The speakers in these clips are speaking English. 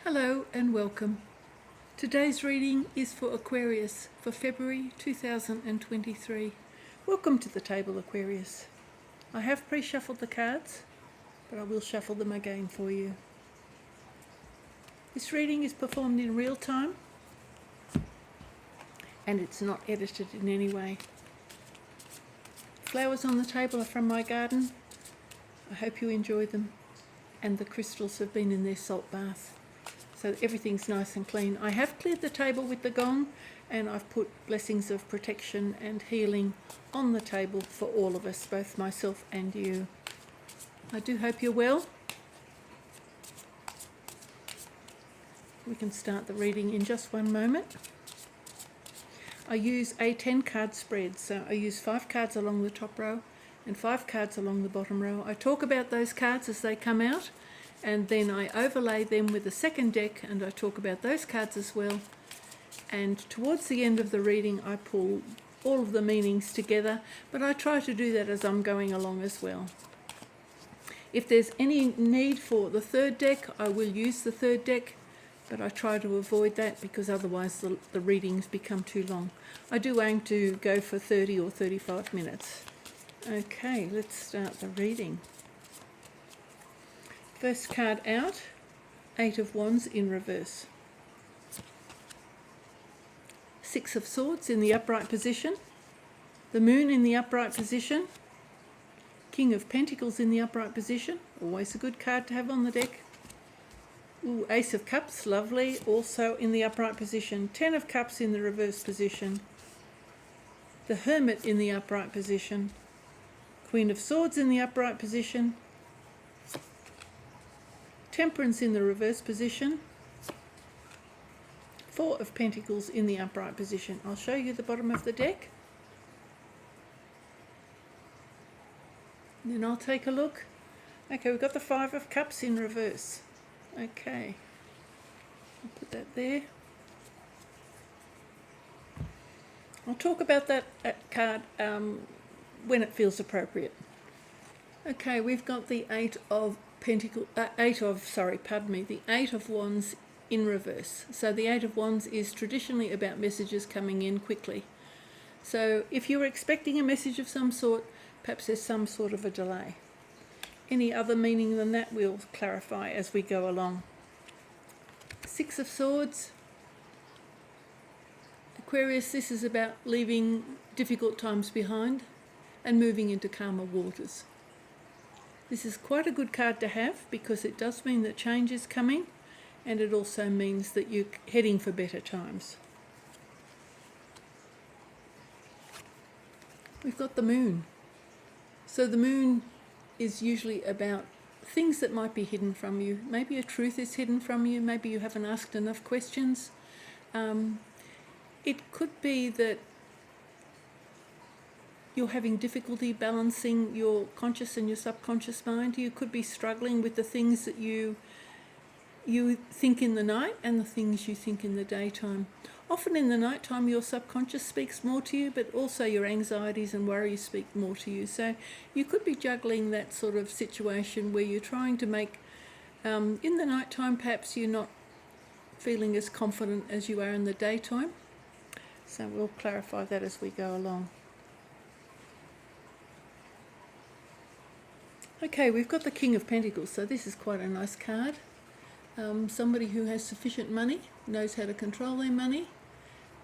Hello and welcome. Today's reading is for Aquarius for February 2023. Welcome to the table, Aquarius. I have pre-shuffled the cards, but I will shuffle them again for you. This reading is performed in real time and it's not edited in any way. Flowers on the table are from my garden. I hope you enjoy them, and the crystals have been in their salt bath. So everything's nice and clean. I have cleared the table with the gong, and I've put blessings of protection and healing on the table for all of us, both myself and you. I do hope you're well. We can start the reading in just one moment. I use a 10 card spread, so I use 5 cards along the top row and 5 cards along the bottom row. I talk about those cards as they come out, and then I overlay them with a second deck and I talk about those cards as well. And towards the end of the reading I pull all of the meanings together, but I try to do that as I'm going along as well. If there's any need for the third deck, I will use the third deck, but I try to avoid that because otherwise the readings become too long. I do aim to go for 30 or 35 minutes. Okay, let's start the reading. First card out, 8 of Wands in reverse. 6 of Swords in the upright position. The Moon in the upright position. King of Pentacles in the upright position. Always a good card to have on the deck. Ooh, Ace of Cups, lovely, also in the upright position. 10 of Cups in the reverse position. The Hermit in the upright position. Queen of Swords in the upright position. Temperance in the reverse position. 4 of Pentacles in the upright position. I'll show you the bottom of the deck. And then I'll take a look. Okay, we've got the 5 of Cups in reverse. Okay, I'll put that there. I'll talk about that card when it feels appropriate. Okay, we've got the 8 of Wands in reverse. So the 8 of Wands is traditionally about messages coming in quickly. So if you're expecting a message of some sort, perhaps there's some sort of a delay. Any other meaning than that we'll clarify as we go along. 6 of Swords. Aquarius, this is about leaving difficult times behind and moving into calmer waters. This is quite a good card to have because it does mean that change is coming, and it also means that you're heading for better times. We've got the Moon. So the Moon is usually about things that might be hidden from you. Maybe a truth is hidden from you. Maybe you haven't asked enough questions. It could be that you're having difficulty balancing your conscious and your subconscious mind. You could be struggling with the things that you think in the night and the things you think in the daytime. Often in the nighttime your subconscious speaks more to you, but also your anxieties and worries speak more to you. So you could be juggling that sort of situation where you're trying to make, in the nighttime perhaps you're not feeling as confident as you are in the daytime. So we'll clarify that as we go along. Okay, we've got the King of Pentacles, so this is quite a nice card. Somebody who has sufficient money, knows how to control their money,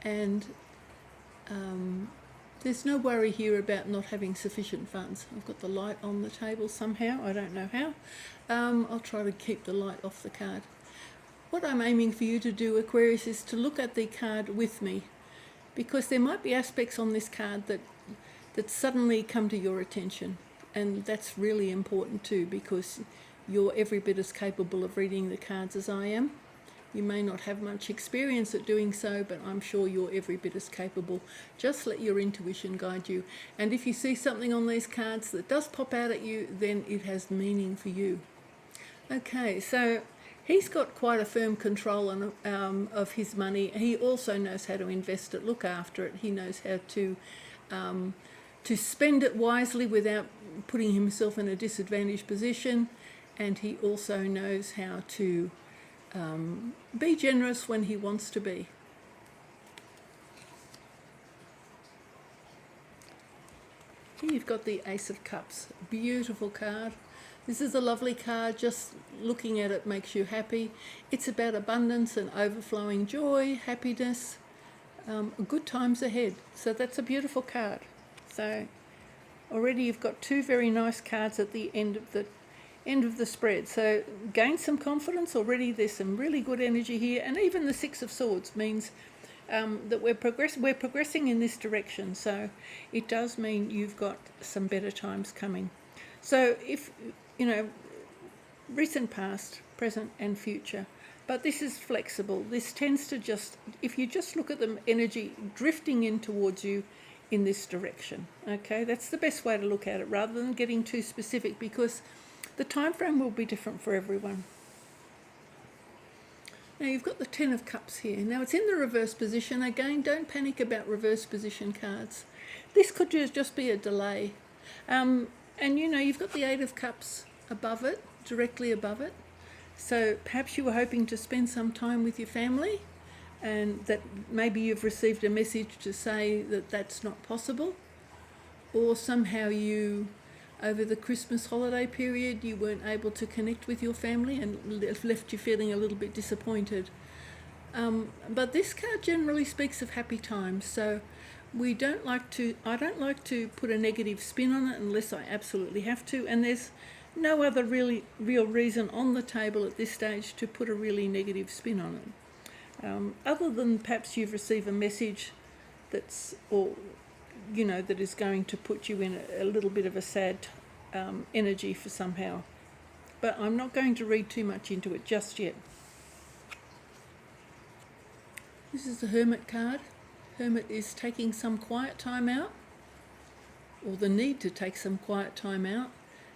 and there's no worry here about not having sufficient funds. I've got the light on the table somehow, I don't know how. I'll try to keep the light off the card. What I'm aiming for you to do, Aquarius, is to look at the card with me, because there might be aspects on this card that suddenly come to your attention. And that's really important too, because you're every bit as capable of reading the cards as I am. You may not have much experience at doing so, but I'm sure you're every bit as capable. Just let your intuition guide you. And if you see something on these cards that does pop out at you, then it has meaning for you. Okay, so he's got quite a firm control of his money. He also knows how to invest it, look after it. He knows how to spend it wisely without putting himself in a disadvantaged position, and he also knows how to Be generous when he wants to be. Here you've got the Ace of Cups. Beautiful card. This is a lovely card. Just looking at it makes you happy. It's about abundance and overflowing joy, happiness, good times ahead. So that's a beautiful card. So already you've got two very nice cards at the end of the spread. So gain some confidence. Already there's some really good energy here, and even the Six of Swords means that we're progressing in this direction. So it does mean you've got some better times coming. So if recent, past, present and future, but this is flexible. This tends to just, if you just look at the energy drifting in towards you in this direction, okay, that's the best way to look at it, rather than getting too specific, because the time frame will be different for everyone. Now you've got the Ten of Cups here. Now it's in the reverse position. Again, don't panic about reverse position cards. This could just be a delay. And you've got the Eight of Cups above it, directly above it. So perhaps you were hoping to spend some time with your family, and that maybe you've received a message to say that that's not possible. Or somehow you, over the Christmas holiday period, you weren't able to connect with your family and left you feeling a little bit disappointed. But this card generally speaks of happy times, so I don't like to put a negative spin on it unless I absolutely have to, and there's no other real reason on the table at this stage to put a really negative spin on it. Other than perhaps you've received a message that is going to put you in a little bit of a sad energy for somehow. But I'm not going to read too much into it just yet. This is the Hermit card. Hermit is taking some quiet time out, or the need to take some quiet time out.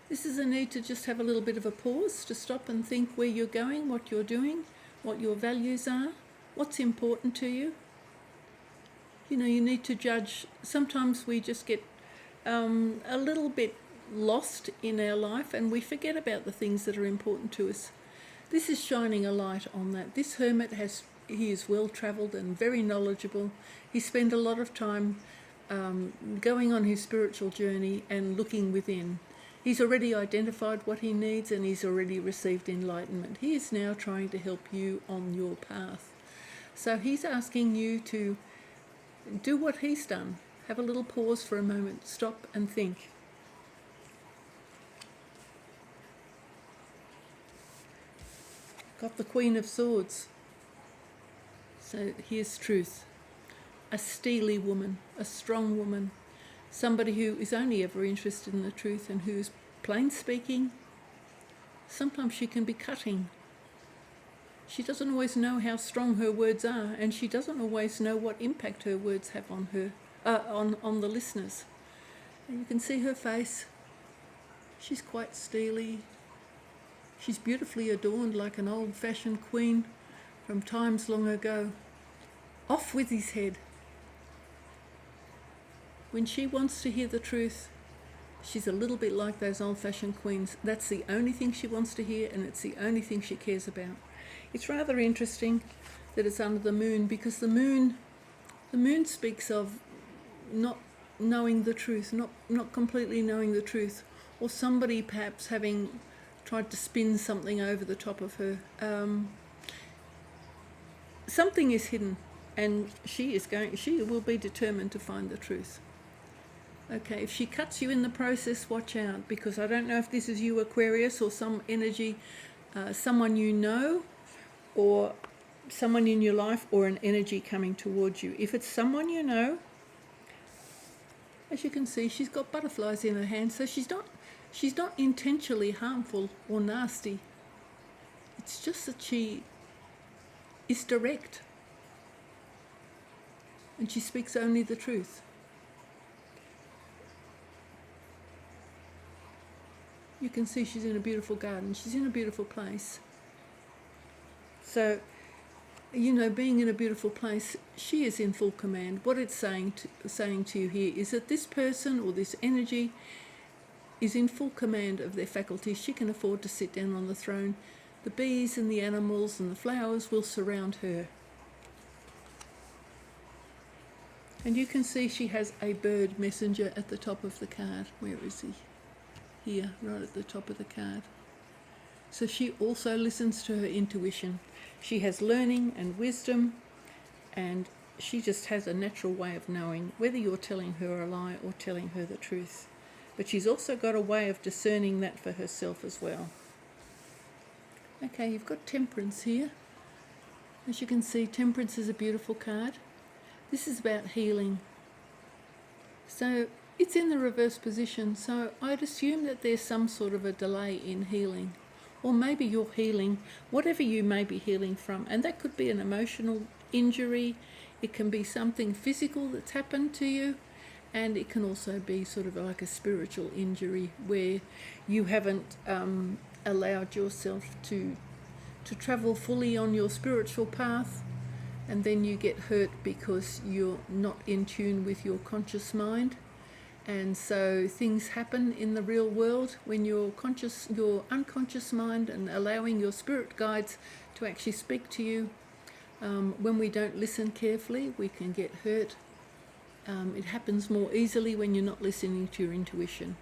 This is a need to just have a little bit of a pause, to stop and think where you're going, what you're doing, what your values are, what's important to you. You need to judge. Sometimes we just get a little bit lost in our life and we forget about the things that are important to us. This is shining a light on that. This Hermit he is well travelled and very knowledgeable. He spent a lot of time going on his spiritual journey and looking within. He's already identified what he needs and he's already received enlightenment. He is now trying to help you on your path. So he's asking you to do what he's done. Have a little pause for a moment. Stop and think. Got the Queen of Swords. So here's truth. A steely woman, a strong woman, somebody who is only ever interested in the truth and who is plain speaking. Sometimes she can be cutting. She doesn't always know how strong her words are, and she doesn't always know what impact her words have on her, on the listeners. And you can see her face. She's quite steely. She's beautifully adorned like an old-fashioned queen from times long ago. Off with his head. When she wants to hear the truth, she's a little bit like those old-fashioned queens. That's the only thing she wants to hear, and it's the only thing she cares about. It's rather interesting that it's under the moon, because the moon speaks of not knowing the truth, not completely knowing the truth, or somebody perhaps having tried to spin something over the top of her. Something is hidden, and she will be determined to find the truth. Okay, if she cuts you in the process, watch out, because I don't know if this is you, Aquarius, or some energy, someone you know, or someone in your life, or an energy coming towards you. If it's someone you know, as you can see, she's got butterflies in her hand, so she's not intentionally harmful or nasty. It's just that she is direct, and she speaks only the truth. You can see she's in a beautiful garden. She's in a beautiful place. So, being in a beautiful place, she is in full command. What it's saying to you here is that this person or this energy is in full command of their faculties. She can afford to sit down on the throne. the bees and the animals and the flowers will surround her. And you can see she has a bird messenger at the top of the card. Where is he? Here, right at the top of the card. So she also listens to her intuition. She has learning and wisdom, and she just has a natural way of knowing whether you're telling her a lie or telling her the truth. But she's also got a way of discerning that for herself as well. Okay, you've got Temperance here. As you can see, Temperance is a beautiful card. This is about healing. So it's in the reverse position, so I'd assume that there's some sort of a delay in healing. Or maybe you're healing, whatever you may be healing from, and that could be an emotional injury, it can be something physical that's happened to you, and it can also be sort of like a spiritual injury where you haven't allowed yourself to travel fully on your spiritual path, and then you get hurt because you're not in tune with your conscious mind. And so things happen in the real world when your unconscious mind and allowing your spirit guides to actually speak to you. When we don't listen carefully, we can get hurt. It happens more easily when you're not listening to your intuition.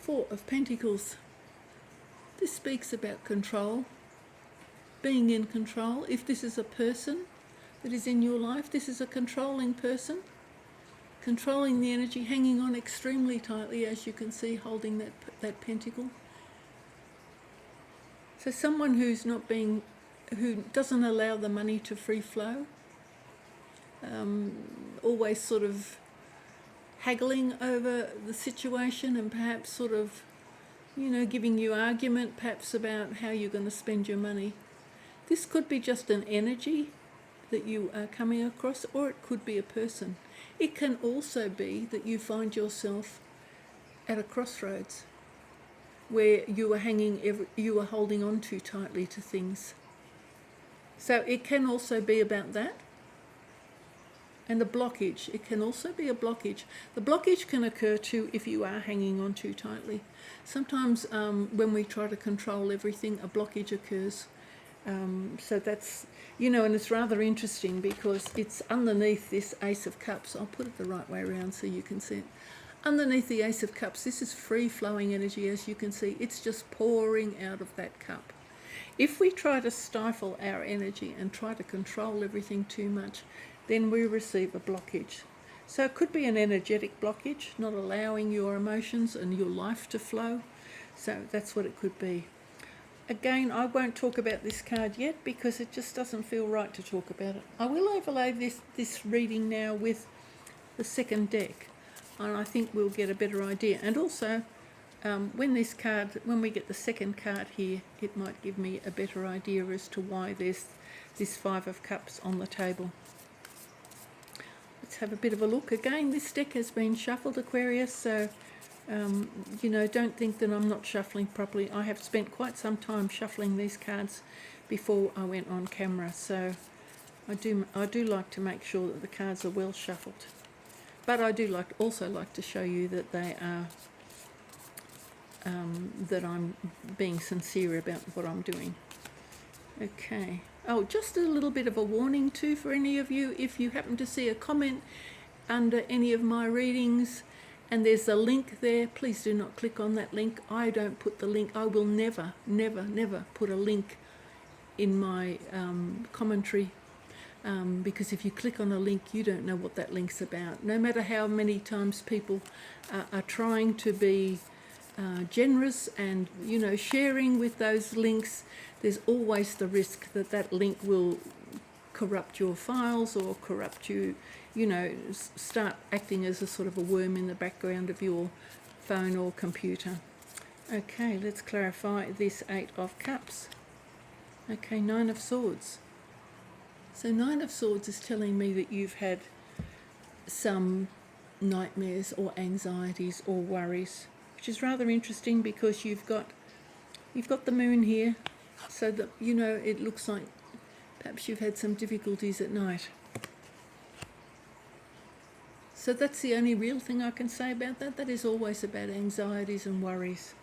4 of Pentacles. This speaks about control, being in control. If this is a person that is in your life, this is a controlling person, controlling the energy, hanging on extremely tightly, as you can see, holding that pentacle. So someone who doesn't allow the money to free flow, always sort of haggling over the situation and perhaps sort of, giving you argument perhaps about how you're going to spend your money. This could be just an energy that you are coming across, or it could be a person. It can also be that you find yourself at a crossroads where you are holding on too tightly to things. So it can also be about that. And the blockage, it can also be a blockage. The blockage can occur too if you are hanging on too tightly. Sometimes when we try to control everything, a blockage occurs. So that's, and it's rather interesting because it's underneath this Ace of Cups. I'll put it the right way around so you can see it. Underneath the Ace of Cups, this is free-flowing energy, as you can see. It's just pouring out of that cup. If we try to stifle our energy and try to control everything too much, then we receive a blockage. So it could be an energetic blockage, not allowing your emotions and your life to flow. So that's what it could be. Again, I won't talk about this card yet because it just doesn't feel right to talk about it. I will overlay this reading now with the second deck, and I think we'll get a better idea. And also, when we get the second card here, it might give me a better idea as to why there's this 5 of Cups on the table. Let's have a bit of a look. Again, this deck has been shuffled, Aquarius, so don't think that I'm not shuffling properly. I have spent quite some time shuffling these cards before I went on camera, so I do like to make sure that the cards are well shuffled. But I do also like to show you that they are that I'm being sincere about what I'm doing. Okay. Oh, just a little bit of a warning too for any of you. If you happen to see a comment under any of my readings and there's a link there, please do not click on that link. I don't put the link. I will never, never, never put a link in my commentary because if you click on a link, you don't know what that link's about. No matter how many times people are trying to be generous and sharing with those links, there's always the risk that that link will corrupt your files or corrupt you, start acting as a sort of a worm in the background of your phone or computer. Okay, let's clarify this 8 of Cups. Okay, 9 of Swords. So 9 of Swords is telling me that you've had some nightmares or anxieties or worries, which is rather interesting because you've got the moon here, so that it looks like perhaps you've had some difficulties at night. So that's the only real thing I can say about that. That is always about anxieties and worries.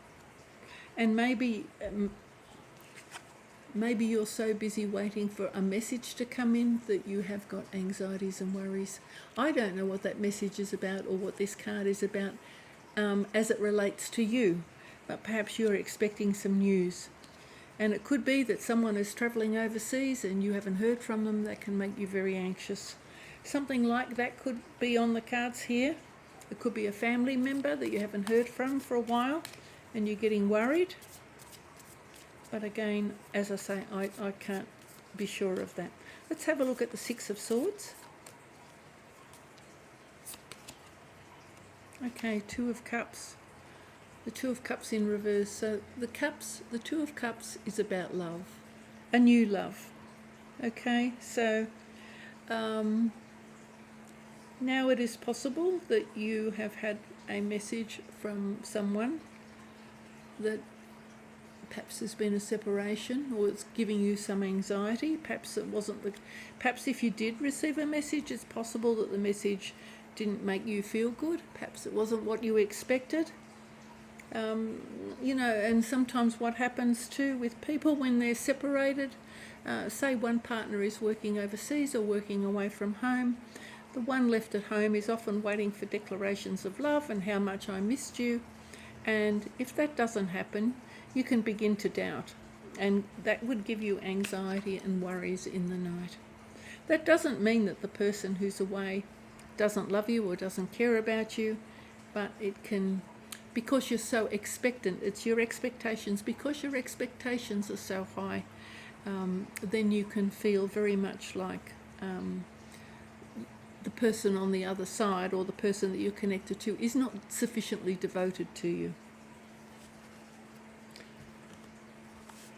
And maybe you're so busy waiting for a message to come in that you have got anxieties and worries. I don't know what that message is about or what this card is about as it relates to you, but perhaps you're expecting some news. And it could be that someone is travelling overseas and you haven't heard from them. That can make you very anxious. Something like that could be on the cards here. It could be a family member that you haven't heard from for a while and you're getting worried. But again, as I say, I can't be sure of that. Let's have a look at the Six of Swords. Okay, Two of Cups. The Two of Cups in reverse. So the Two of Cups is about love, a new love. Okay, so now it is possible that you have had a message from someone that perhaps there's been a separation or it's giving you some anxiety. Perhaps it wasn't perhaps if you did receive a message, it's possible that the message didn't make you feel good. Perhaps it wasn't what you expected. And sometimes what happens too with people when they're separated, say one partner is working overseas or working away from home, the one left at home is often waiting for declarations of love and how much I missed you. And if that doesn't happen, you can begin to doubt, and that would give you anxiety and worries in the night. That doesn't mean that the person who's away doesn't love you or doesn't care about you, but it can, because you're so expectant, it's your expectations, because your expectations are so high, then you can feel very much like the person on the other side or the person that you're connected to is not sufficiently devoted to you.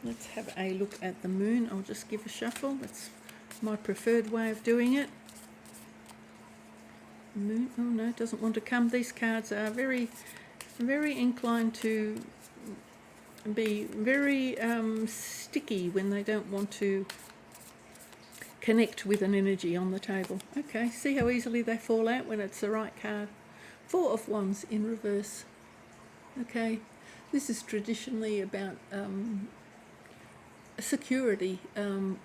Let's have a look at the moon. I'll just give a shuffle. That's my preferred way of doing it. Moon, oh no, it doesn't want to come. These cards are very, very inclined to be very sticky when they don't want to connect with an energy on the table. Okay, see how easily they fall out when it's the right card. Four of Wands in reverse. Okay, this is traditionally about security,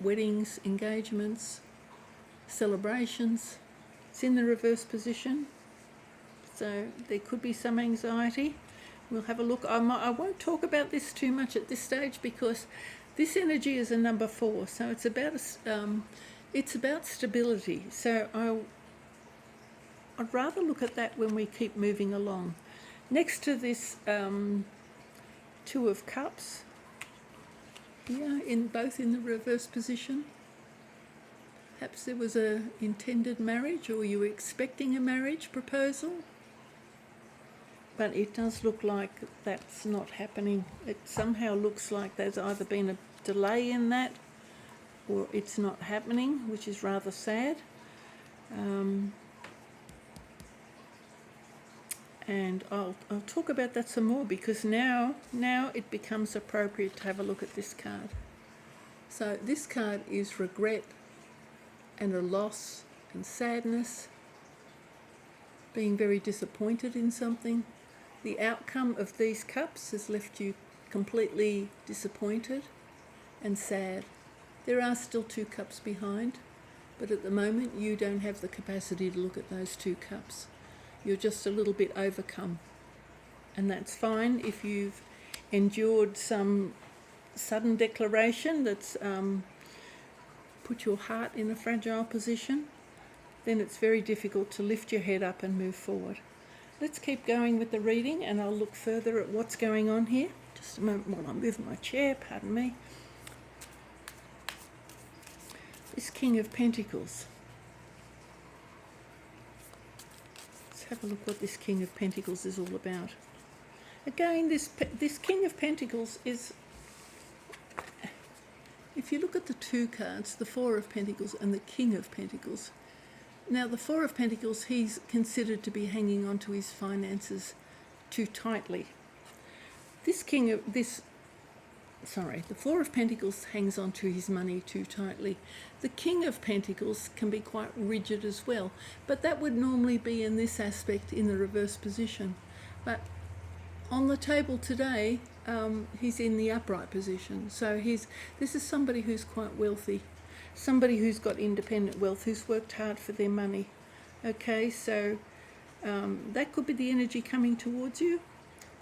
weddings, engagements, celebrations. It's in the reverse position, so there could be some anxiety. We'll have a look. I won't talk about this too much at this stage because this energy is a number 4, so it's about stability. So I'd rather look at that when we keep moving along. Next to this Two of Cups, both in the reverse position. Perhaps there was a intended marriage or you were expecting a marriage proposal, but it does look like that's not happening. It somehow looks like there's either been a delay in that or it's not happening, which is rather sad. And I'll talk about that some more because now it becomes appropriate to have a look at this card. So this card is regret and a loss and sadness, being very disappointed in something. The outcome of these cups has left you completely disappointed and sad. There are still 2 cups behind, but at the moment you don't have the capacity to look at those 2 cups. You're just a little bit overcome, and that's fine. If you've endured some sudden declaration that's put your heart in a fragile position, then it's very difficult to lift your head up and move forward. Let's keep going with the reading and I'll look further at what's going on here. Just a moment while I move my chair, pardon me. This King of Pentacles. Let's have a look what this King of Pentacles is all about. Again, this King of Pentacles is, if you look at the 2 cards, the Four of Pentacles and the King of Pentacles. Now, the Four of Pentacles, he's considered to be hanging on to his finances too tightly. This the Four of Pentacles hangs on to his money too tightly. The King of Pentacles can be quite rigid as well, but that would normally be in this aspect in the reverse position. But on the table today, he's in the upright position. So this is somebody who's quite wealthy, somebody who's got independent wealth, who's worked hard for their money. Okay, so that could be the energy coming towards you.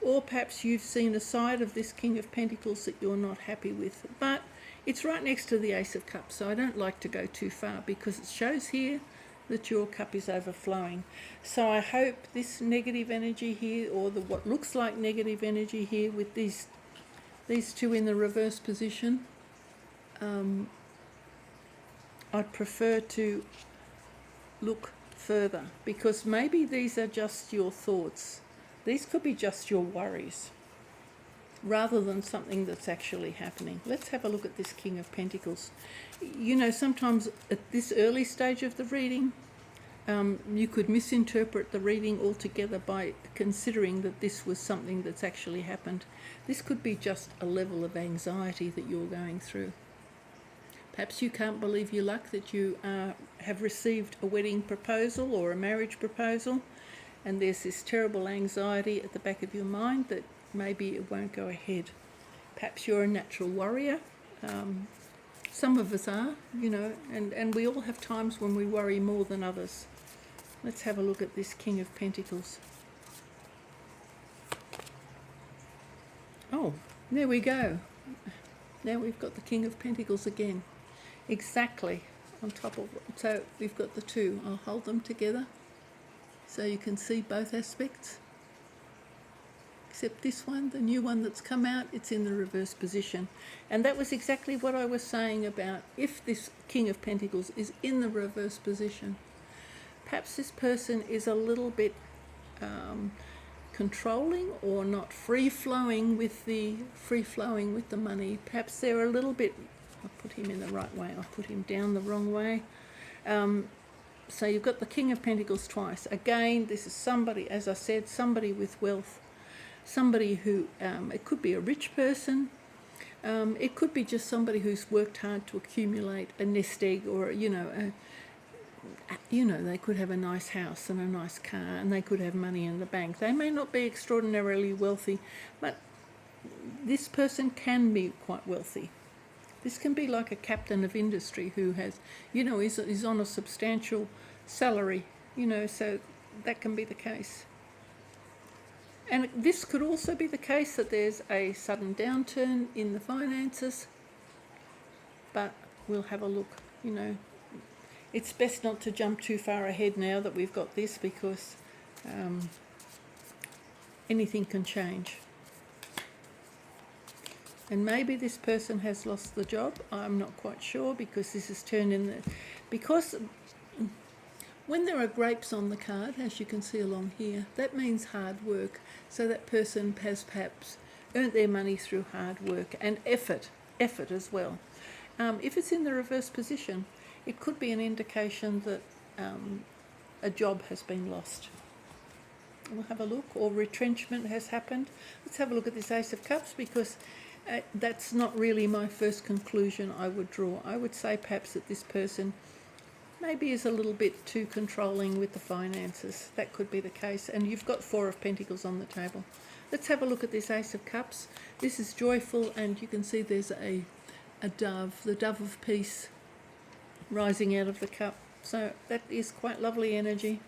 Or perhaps you've seen a side of this King of Pentacles that you're not happy with. But it's right next to the Ace of Cups, so I don't like to go too far because it shows here that your cup is overflowing. So I hope this negative energy here, or what looks like negative energy here with these two in the reverse position, I'd prefer to look further, because maybe these are just your thoughts. These could be just your worries, rather than something that's actually happening. Let's have a look at this King of Pentacles. You know, sometimes at this early stage of the reading, you could misinterpret the reading altogether by considering that this was something that's actually happened. This could be just a level of anxiety that you're going through. Perhaps you can't believe your luck that you have received a wedding proposal or a marriage proposal, and there's this terrible anxiety at the back of your mind that maybe it won't go ahead. Perhaps you're a natural warrior. Some of us are, you know, and we all have times when we worry more than others. Let's have a look at this King of Pentacles. Oh, there we go. Now we've got the King of Pentacles again. Exactly on top of it. So we've got the two. I'll hold them together so you can see both aspects. Except this one, the new one that's come out, it's in the reverse position. And that was exactly what I was saying about if this King of Pentacles is in the reverse position. Perhaps this person is a little bit controlling, or not free-flowing with the money. Perhaps they're a little bit, I'll put him in the right way, I'll put him down the wrong way. So you've got the King of Pentacles twice. Again, this is somebody, as I said, somebody with wealth. Somebody who, it could be a rich person, it could be just somebody who's worked hard to accumulate a nest egg, or, they could have a nice house and a nice car, and they could have money in the bank. They may not be extraordinarily wealthy, but this person can be quite wealthy. This can be like a captain of industry who has, is on a substantial salary, so that can be the case. And this could also be the case that there's a sudden downturn in the finances, but we'll have a look. It's best not to jump too far ahead now that we've got this, because anything can change. And maybe this person has lost the job. I'm not quite sure, because this is turned in because when there are grapes on the card, as you can see along here, that means hard work. So that person has perhaps earned their money through hard work and effort as well. If it's in the reverse position, it could be an indication that a job has been lost. We'll have a look, or retrenchment has happened. Let's have a look at this Ace of Cups, because that's not really my first conclusion I would draw. I would say perhaps that this person maybe is a little bit too controlling with the finances. That could be the case. And you've got Four of Pentacles on the table. Let's have a look at this Ace of Cups. This is joyful, and you can see there's a dove, the dove of peace, rising out of the cup. So that is quite lovely energy.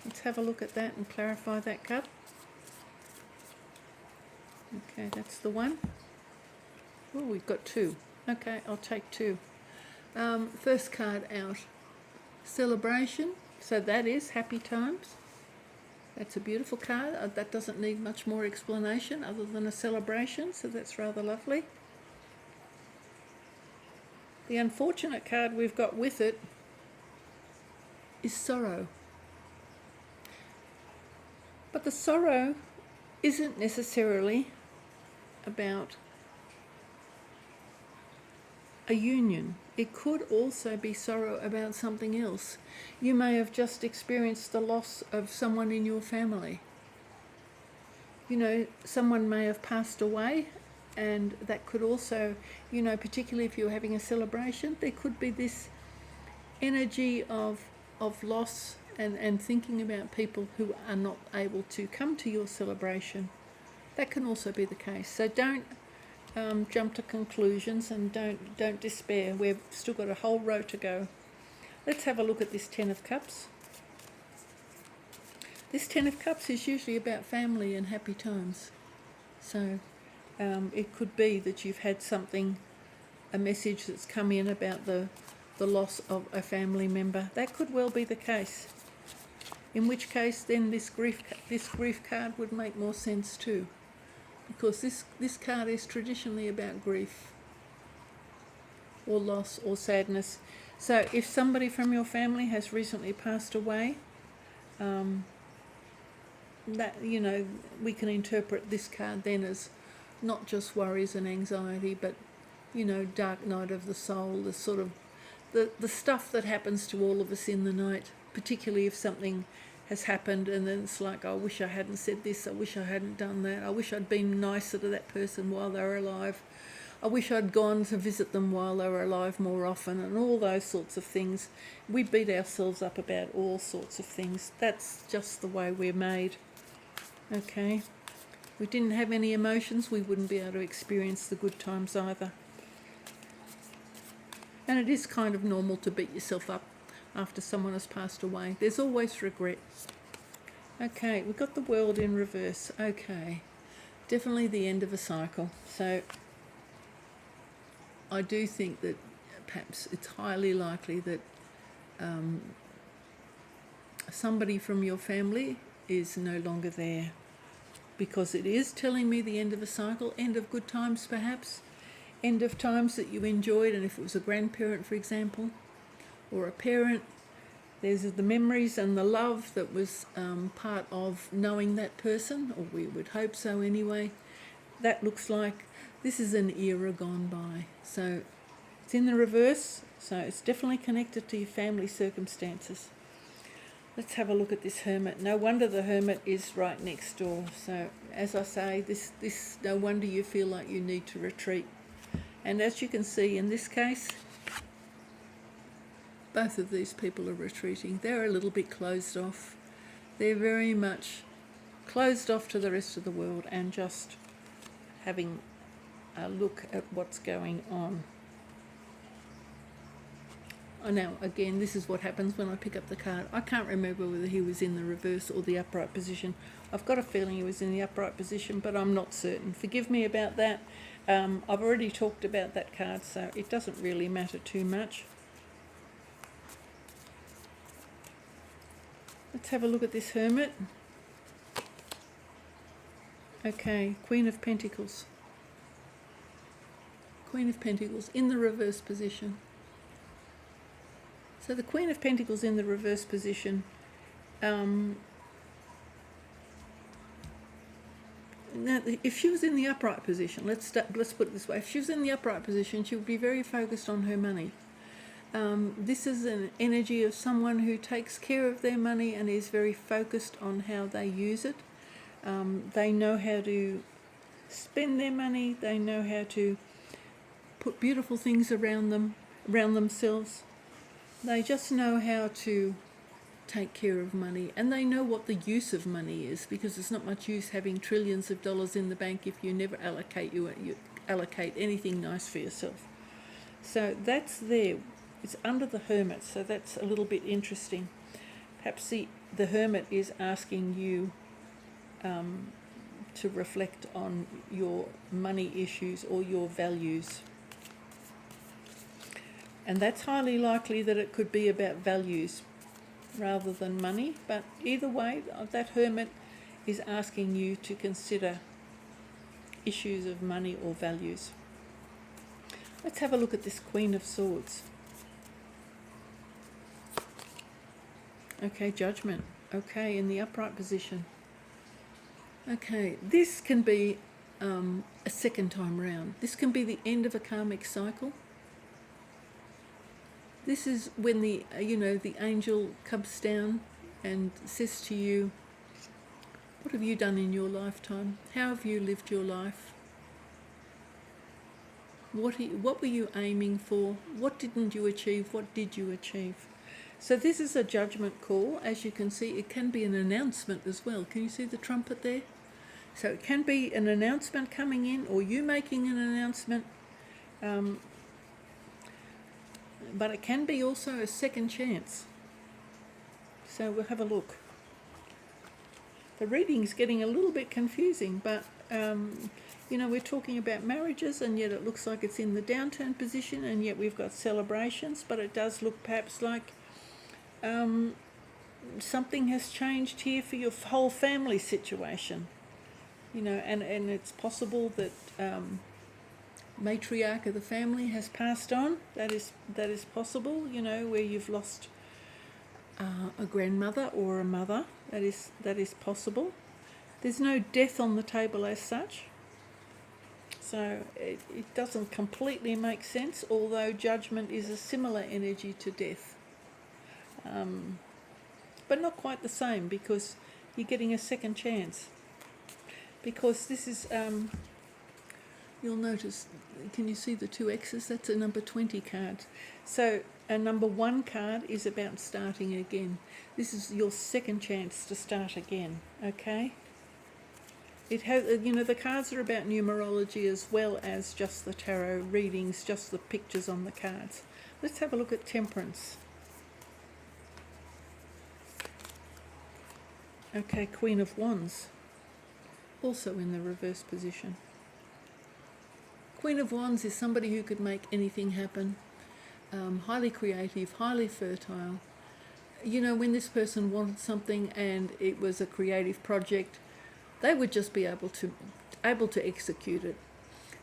Let's have a look at that and clarify that cup. Okay, that's the one. Oh, we've got two. Okay, I'll take two. First card out. Celebration. So that is happy times. That's a beautiful card. That doesn't need much more explanation other than a celebration, so that's rather lovely. The unfortunate card we've got with it is sorrow. But the sorrow isn't necessarily about a union. It could also be sorrow about something else. You may have just experienced the loss of someone in your family. Someone may have passed away, And that could also, particularly if you're having a celebration, there could be this energy of loss and thinking about people who are not able to come to your celebration. That can also be the case. So don't jump to conclusions, and don't despair. We've still got a whole row to go. Let's have a look at this Ten of Cups. This Ten of Cups is usually about family and happy times. So it could be that you've had a message that's come in about the loss of a family member. That could well be the case. In which case, then this grief card would make more sense too, because this card is traditionally about grief or loss or sadness. So if somebody from your family has recently passed away, that we can interpret this card then as not just worries and anxiety, but dark night of the soul, the sort of the stuff that happens to all of us in the night, particularly if something has happened and then it's like, I wish I hadn't said this, I wish I hadn't done that, I wish I'd been nicer to that person while they were alive, I wish I'd gone to visit them while they were alive more often, and all those sorts of things. We beat ourselves up about all sorts of things. That's just the way we're made. Okay? If we didn't have any emotions, we wouldn't be able to experience the good times either. And it is kind of normal to beat yourself up after someone has passed away. There's always regret. Okay, we've got the World in reverse. Okay, definitely the end of a cycle. So I do think that perhaps it's highly likely that somebody from your family is no longer there, because it is telling me the end of a cycle, end of good times perhaps, end of times that you enjoyed. And if it was a grandparent, for example, or a parent, there's the memories and the love that was part of knowing that person, or we would hope so anyway. That looks like this is an era gone by. So it's in the reverse, so it's definitely connected to your family circumstances. Let's have a look at this Hermit. No wonder the Hermit is right next door. So as I say, this no wonder you feel like you need to retreat. And as you can see in this case, both of these people are retreating. They're a little bit closed off. They're very much closed off to the rest of the world and just having a look at what's going on. Now, again, this is what happens when I pick up the card. I can't remember whether he was in the reverse or the upright position. I've got a feeling he was in the upright position, but I'm not certain. Forgive me about that. I've already talked about that card, so it doesn't really matter too much. Let's have a look at this Hermit. Okay, Queen of Pentacles. Queen of Pentacles in the reverse position. So the Queen of Pentacles in the reverse position, now if she was in the upright position, let's put it this way, if she was in the upright position, she would be very focused on her money. This is an energy of someone who takes care of their money and is very focused on how they use it. They know how to spend their money, they know how to put beautiful things around themselves. They just know how to take care of money, and they know what the use of money is, because it's not much use having trillions of dollars in the bank if you never allocate anything nice for yourself. So that's there. It's under the Hermit, so that's a little bit interesting. Perhaps the Hermit is asking you to reflect on your money issues or your values. And that's highly likely that it could be about values rather than money. But either way, that Hermit is asking you to consider issues of money or values. Let's have a look at this Queen of Swords. Okay, Judgment. Okay, in the upright position. Okay, this can be a second time round. This can be the end of a karmic cycle. This is when the angel comes down and says to you, what have you done in your lifetime? How have you lived your life? What were you aiming for? What didn't you achieve? What did you achieve? So this is a judgment call. As you can see, it can be an announcement as well. Can you see the trumpet there? So it can be an announcement coming in, or you making an announcement, but it can be also a second chance. So we'll have a look. The reading's getting a little bit confusing, but you know, we're talking about marriages, and yet it looks like it's in the downturn position, and yet we've got celebrations, but it does look perhaps like something has changed here for your whole family situation. You know, and it's possible that matriarch of the family has passed on. That is possible, you know, where you've lost a grandmother or a mother. That is possible. There's no death on the table as such. So it doesn't completely make sense, although judgment is a similar energy to death. But not quite the same, because you're getting a second chance. Because this is, you'll notice, can you see the two X's? That's a number 20 card. So a number 1 card is about starting again. This is your second chance to start again, okay? It has, you know, the cards are about numerology as well as just the tarot readings, just the pictures on the cards. Let's have a look at Temperance. Okay, Queen of Wands, also in the reverse position. Queen of Wands is somebody who could make anything happen, highly creative, highly fertile. You know, when this person wanted something and it was a creative project, they would just be able to execute it.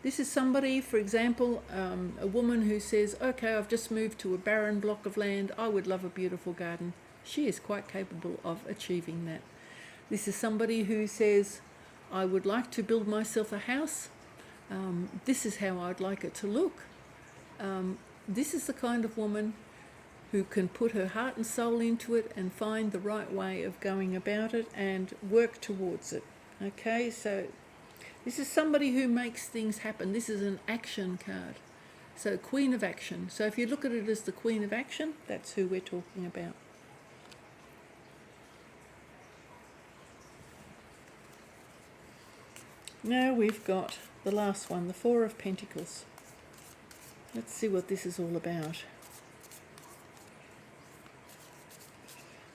This is somebody, for example, a woman who says, okay, I've just moved to a barren block of land, I would love a beautiful garden. She is quite capable of achieving that. This is somebody who says, I would like to build myself a house. This is how I'd like it to look. This is the kind of woman who can put her heart and soul into it and find the right way of going about it and work towards it. Okay, so this is somebody who makes things happen. This is an action card. So Queen of Action. So if you look at it as the Queen of Action, that's who we're talking about. Now we've got the last one, the Four of Pentacles. Let's see what this is all about.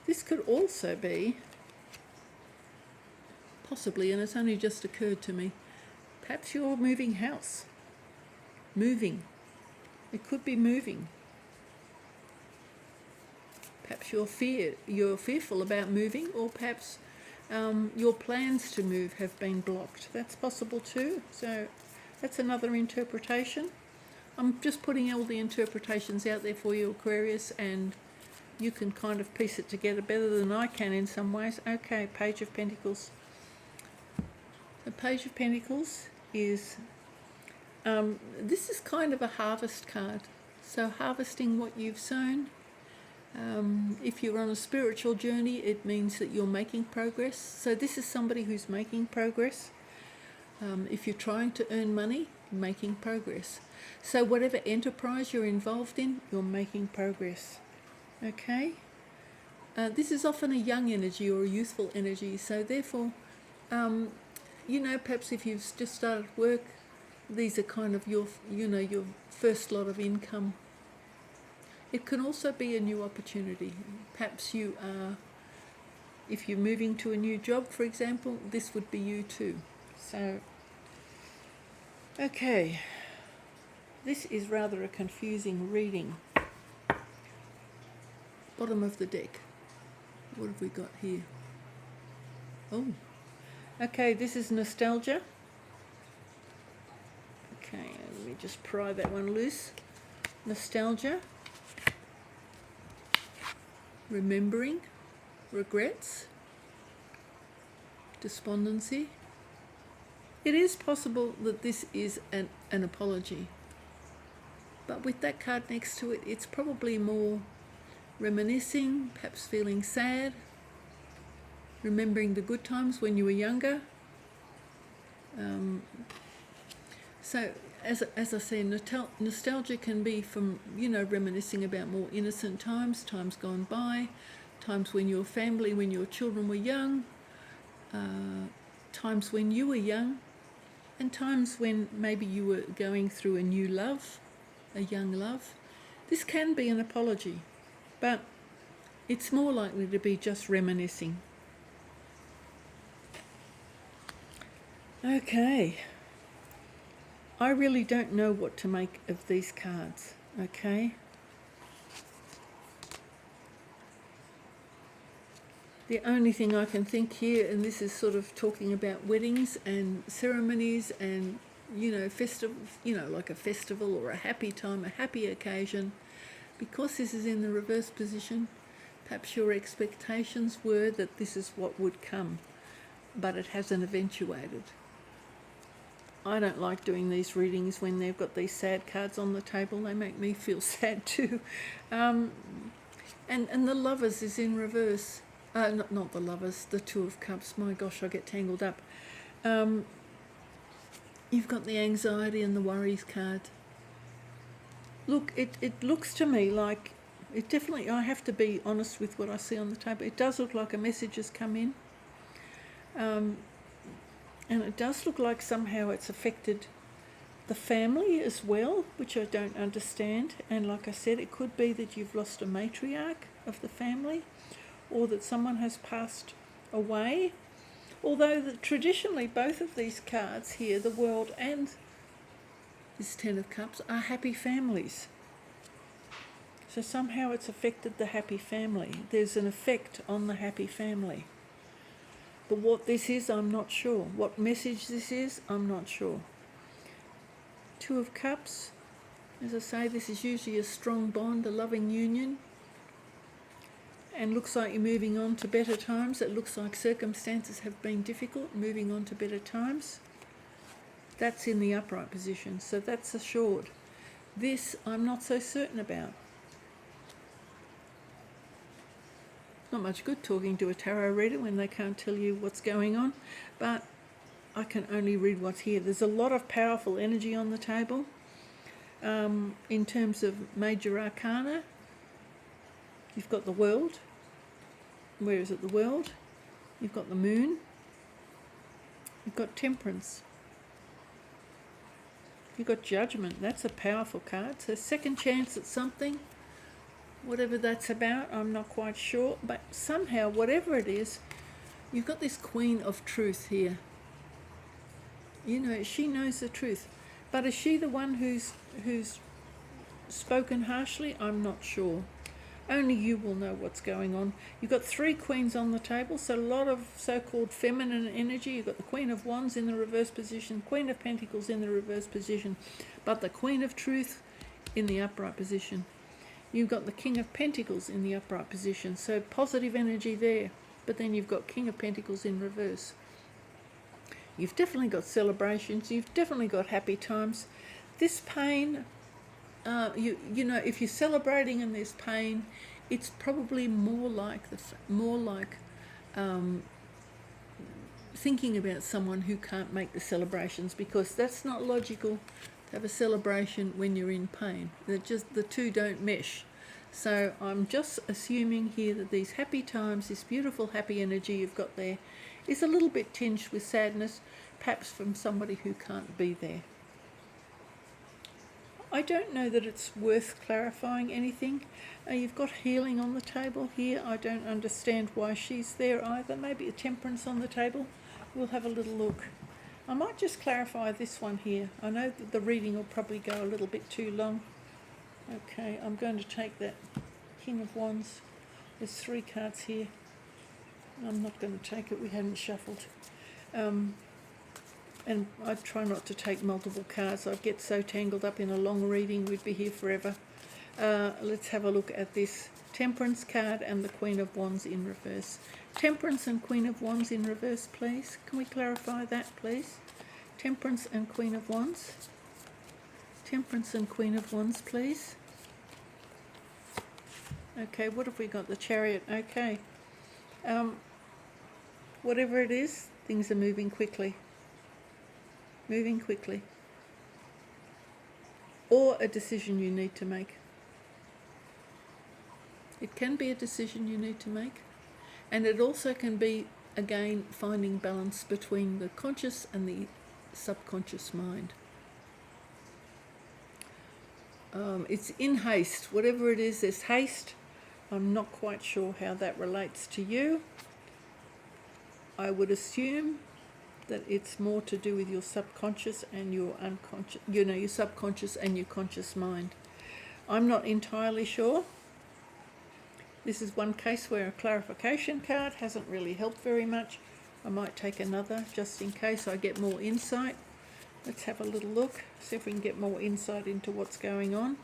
This could also be, possibly, and it's only just occurred to me, perhaps you're moving house. Moving. It could be moving. Perhaps you're fearful about moving, or perhaps your plans to move have been blocked. That's possible too. So that's another interpretation. I'm just putting all the interpretations out there for you, Aquarius, and you can kind of piece it together better than I can in some ways. Okay, Page of Pentacles. The Page of Pentacles is, this is kind of a harvest card. So harvesting what you've sown. If you're on a spiritual journey, it means that you're making progress. So this is somebody who's making progress. If you're trying to earn money, making progress. So whatever enterprise you're involved in, you're making progress. Okay? This is often a young energy or a youthful energy. So therefore, you know, perhaps if you've just started work, these are kind of your, you know, your first lot of income. It can also be a new opportunity. Perhaps you are, if you're moving to a new job, for example, this would be you too. So, okay, this is rather a confusing reading. Bottom of the deck. What have we got here? Oh, okay, this is nostalgia. Okay, let me just pry that one loose. Nostalgia. Remembering, regrets, despondency. It is possible that this is an apology, but with that card next to it, it's probably more reminiscing, perhaps feeling sad, remembering the good times when you were younger. So as I say, nostalgia can be from, reminiscing about more innocent times, times gone by, times when your family, when your children were young, times when you were young, and times when maybe you were going through a new love, a young love. This can be an apology, but it's more likely to be just reminiscing. Okay. I really don't know what to make of these cards, okay? The only thing I can think here, and this is sort of talking about weddings and ceremonies and, like a festival or a happy time, a happy occasion, because this is in the reverse position, perhaps your expectations were that this is what would come, but it hasn't eventuated. I don't like doing these readings when they've got these sad cards on the table. They make me feel sad too. And the Lovers is in reverse. Not the Lovers, the Two of Cups. My gosh, I get tangled up. You've got the anxiety and the worries card. Look, it looks to me like it definitely, I have to be honest with what I see on the table. It does look like a message has come in. And it does look like somehow it's affected the family as well, which I don't understand. And like I said, it could be that you've lost a matriarch of the family, or that someone has passed away. Although traditionally both of these cards here, the World and this Ten of Cups, are happy families. So somehow it's affected the happy family. There's an effect on the happy family. But what this is, I'm not sure. What message this is, I'm not sure. Two of Cups, as I say, this is usually a strong bond, a loving union. And looks like you're moving on to better times. It looks like circumstances have been difficult, moving on to better times. That's in the upright position, so that's assured. This, I'm not so certain about. Not much good talking to a tarot reader when they can't tell you what's going on, but I can only read what's here. There's a lot of powerful energy on the table. In terms of major arcana, you've got the World. Where is it? The World. You've got the Moon. You've got Temperance. You've got Judgment. That's a powerful card. So second chance at something. Whatever that's about, I'm not quite sure. But somehow, whatever it is, you've got this Queen of Truth here. She knows the truth. But is she the one who's spoken harshly? I'm not sure. Only you will know what's going on. You've got three Queens on the table, so a lot of so-called feminine energy. You've got the Queen of Wands in the reverse position, Queen of Pentacles in the reverse position, but the Queen of Truth in the upright position. You've got the King of Pentacles in the upright position, so positive energy there. But then you've got King of Pentacles in reverse. You've definitely got celebrations. You've definitely got happy times. This pain, if you're celebrating and there's pain, it's probably more like thinking about someone who can't make the celebrations, because that's not logical. Have a celebration when you're in pain. The two don't mesh. So I'm just assuming here that these happy times, this beautiful happy energy you've got there, is a little bit tinged with sadness, perhaps from somebody who can't be there. I don't know that it's worth clarifying anything. You've got healing on the table here. I don't understand why she's there either. Maybe a Temperance on the table. We'll have a little look. I might just clarify this one here. I know that the reading will probably go a little bit too long. Okay, I'm going to take that King of Wands. There's three cards here. I'm not going to take it. We haven't shuffled. And I try not to take multiple cards. I get so tangled up in a long reading, we'd be here forever. Let's have a look at this Temperance card and the Queen of Wands in reverse. Temperance and Queen of Wands in reverse, please. Can we clarify that, please? Temperance and Queen of Wands. Temperance and Queen of Wands, please. Okay, what have we got? The Chariot. Okay. Whatever it is, things are moving quickly. Moving quickly. or a decision you need to make. It can be a decision you need to make, and it also can be, again, finding balance between the conscious and the subconscious mind. It's in haste. Whatever it is, there's haste. I'm not quite sure how that relates to you. I would assume that it's more to do with your subconscious and your unconscious, your subconscious and your conscious mind. I'm not entirely sure. This is one case where a clarification card hasn't really helped very much. I might take another just in case I get more insight. Let's have a little look, see if we can get more insight into what's going on.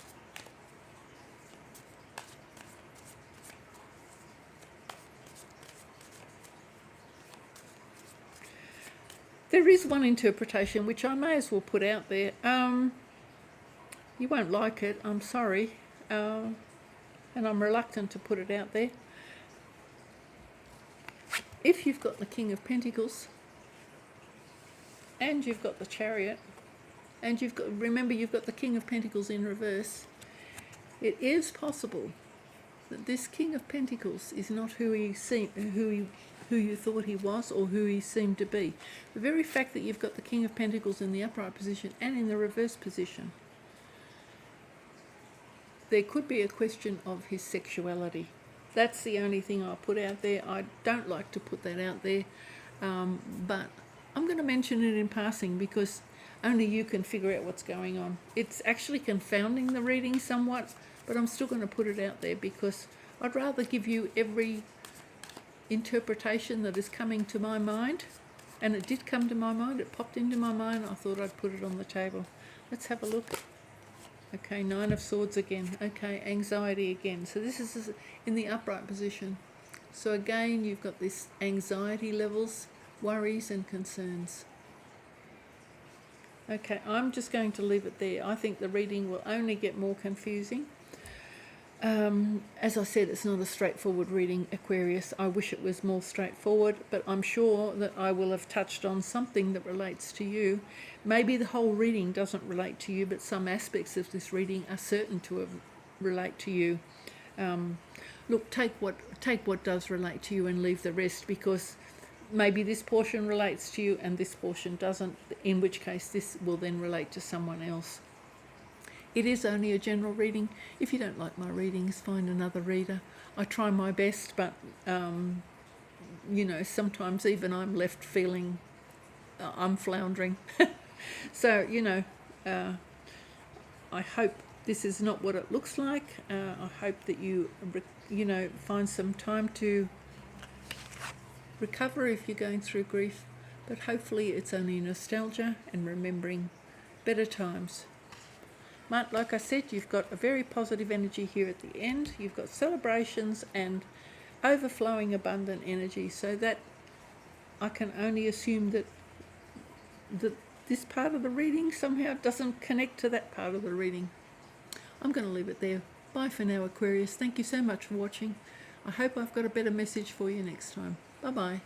There is one interpretation which I may as well put out there. You won't like it, I'm sorry, and I'm reluctant to put it out there. If you've got the King of Pentacles, and you've got the Chariot, and remember you've got the King of Pentacles in reverse, it is possible that this King of Pentacles is not who you thought he was or who he seemed to be. The very fact that you've got the King of Pentacles in the upright position and in the reverse position, there could be a question of his sexuality. That's the only thing I'll put out there. I don't like to put that out there, but I'm going to mention it in passing because only you can figure out what's going on. It's actually confounding the reading somewhat, but I'm still going to put it out there because I'd rather give you every interpretation that is coming to my mind. And it did come to my mind, it popped into my mind. I thought I'd put it on the table. Let's have a look. Okay, Nine of Swords again. Okay, anxiety again. So this is in the upright position. So again, you've got this anxiety levels, worries and concerns. Okay, I'm just going to leave it there. I think the reading will only get more confusing. As I said, it's not a straightforward reading, Aquarius. I wish it was more straightforward, but I'm sure that I will have touched on something that relates to you. Maybe the whole reading doesn't relate to you, but some aspects of this reading are certain to relate to you. Look, take what does relate to you and leave the rest, because maybe this portion relates to you and this portion doesn't, in which case this will then relate to someone else. It is only a general reading. If you don't like my readings, find another reader. I try my best, but sometimes even I'm left feeling I'm floundering. So, I hope this is not what it looks like. I hope that you find some time to recover if you're going through grief, but hopefully it's only nostalgia and remembering better times. But like I said, you've got a very positive energy here at the end. You've got celebrations and overflowing abundant energy, so that I can only assume that this part of the reading somehow doesn't connect to that part of the reading. I'm going to leave it there. Bye for now, Aquarius. Thank you so much for watching. I hope I've got a better message for you next time. Bye-bye.